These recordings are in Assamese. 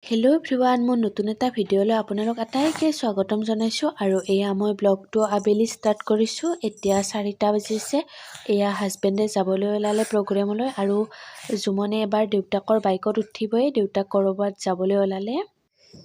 হেল্ল' এভৰিৱান, মোৰ নতুন এটা ভিডিঅ'লৈ আপোনালোক আটাইকে স্বাগতম জনাইছোঁ। আৰু এয়া মই ব্লগটো আবেলি ষ্টাৰ্ট কৰিছোঁ। এতিয়া 4টা বাজিছে। এয়া হাজবেণ্ডে যাবলৈ ওলালে প্ৰগ্ৰেমলৈ, আৰু জুমনে এবাৰ দেউতাকৰ বাইকত উঠিবই, দেউতাক ক'ৰবাত যাবলৈ ওলালে।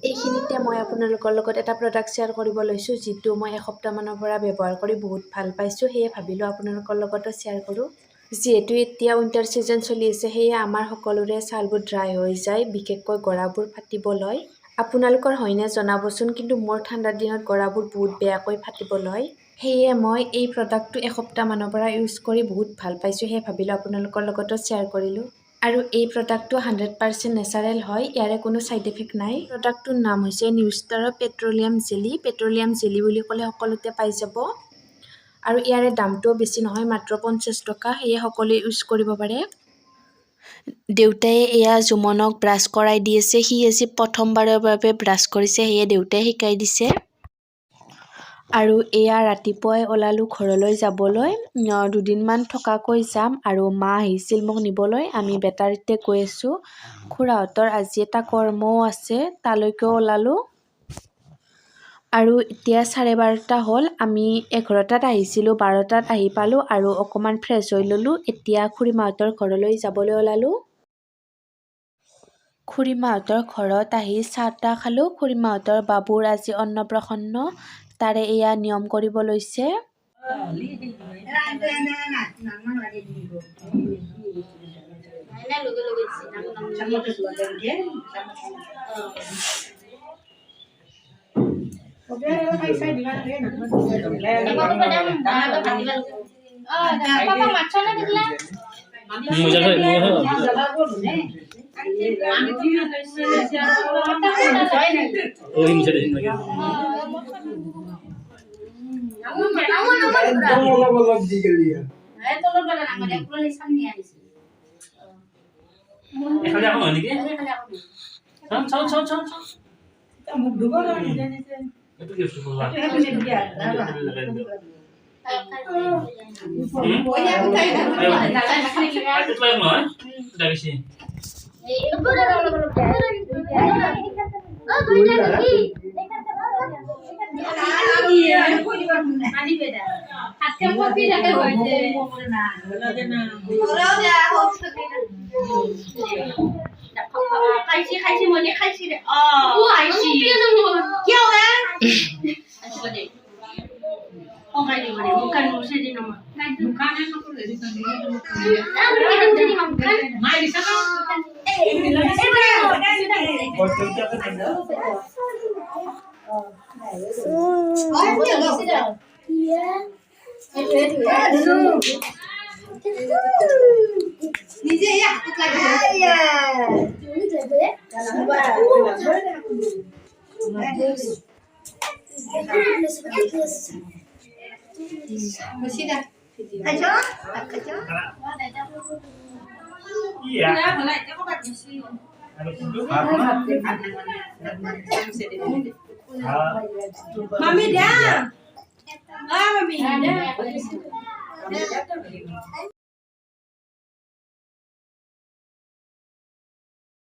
এইখিনিতে মই আপোনালোকৰ লগত এটা প্ৰডাক্ট শ্বেয়াৰ কৰিব লৈছোঁ, যিটো মই এসপ্তাহমানৰ পৰা ব্যৱহাৰ কৰি বহুত ভাল পাইছোঁ। সেয়ে ভাবিলোঁ আপোনালোকৰ লগতো শ্বেয়াৰ কৰোঁ। যিহেতু এতিয়া উইণ্টাৰ ছিজন চলি আছে, সেয়ে আমাৰ সকলোৰে ছালবোৰ ড্ৰাই হৈ যায়, বিশেষকৈ গৰাবোৰ ফাটিব লয়। আপোনালোকৰ হয়নে জনাবচোন, কিন্তু মোৰ ঠাণ্ডাৰ দিনত গৰাবোৰ বহুত বেয়াকৈ ফাটিব লয়। সেয়ে মই এই প্ৰডাক্টটো এসপ্তাহমানৰ পৰা ইউজ কৰি বহুত ভাল পাইছোঁ। সেয়ে ভাবিলোঁ আপোনালোকৰ লগতো শ্বেয়াৰ কৰিলোঁ। আৰু এই প্ৰডাক্টটো 100% নেচাৰেল হয়, ইয়াৰে কোনো ছাইড ইফেক্ট নাই। প্ৰডাক্টটোৰ নাম হৈছে নিউষ্টাৰৰ পেট্ৰলিয়াম জেলি। পেট্ৰলিয়াম জেলি বুলি ক'লে সকলোতে পাই যাব। আৰু ইয়াৰে দামটোও বেছি নহয়, মাত্ৰ 50 টকা। সেয়ে সকলোৱে ইউজ কৰিব পাৰে। দেউতাই এয়া জুমনক ব্ৰাছ কৰাই দি আছে। সি আজি প্ৰথমবাৰৰ বাবে ব্ৰাছ কৰিছে, সেয়ে দেউতাই শিকাই দিছে। আৰু এয়া ৰাতিপুৱাই ওলালোঁ ঘৰলৈ যাবলৈ। 2 দিনমান থকাকৈ যাম, আৰু মা আহিছিল মোক নিবলৈ। আমি বেটাৰীতে গৈ আছোঁ। খুৰাহঁতৰ আজি এটা কৰ্মও আছে, তালৈকেও ওলালোঁ। আৰু এতিয়া 12:30 হ'ল। আমি 11টাত আহিছিলোঁ, 12টাত আহি পালোঁ, আৰু অকণমান ফ্ৰেছ হৈ ল'লোঁ। এতিয়া খুৰীমাহঁতৰ ঘৰলৈ যাবলৈ ওলালোঁ। খুৰীমাহঁতৰ ঘৰত আহি চাহ-তাহ খালোঁ। খুৰীমাহঁতৰ বাবুৰ আজি অন্নপ্ৰাশন্ন, তাৰে এয়া নিয়ম কৰিব লৈছে। Mami dah. Mami.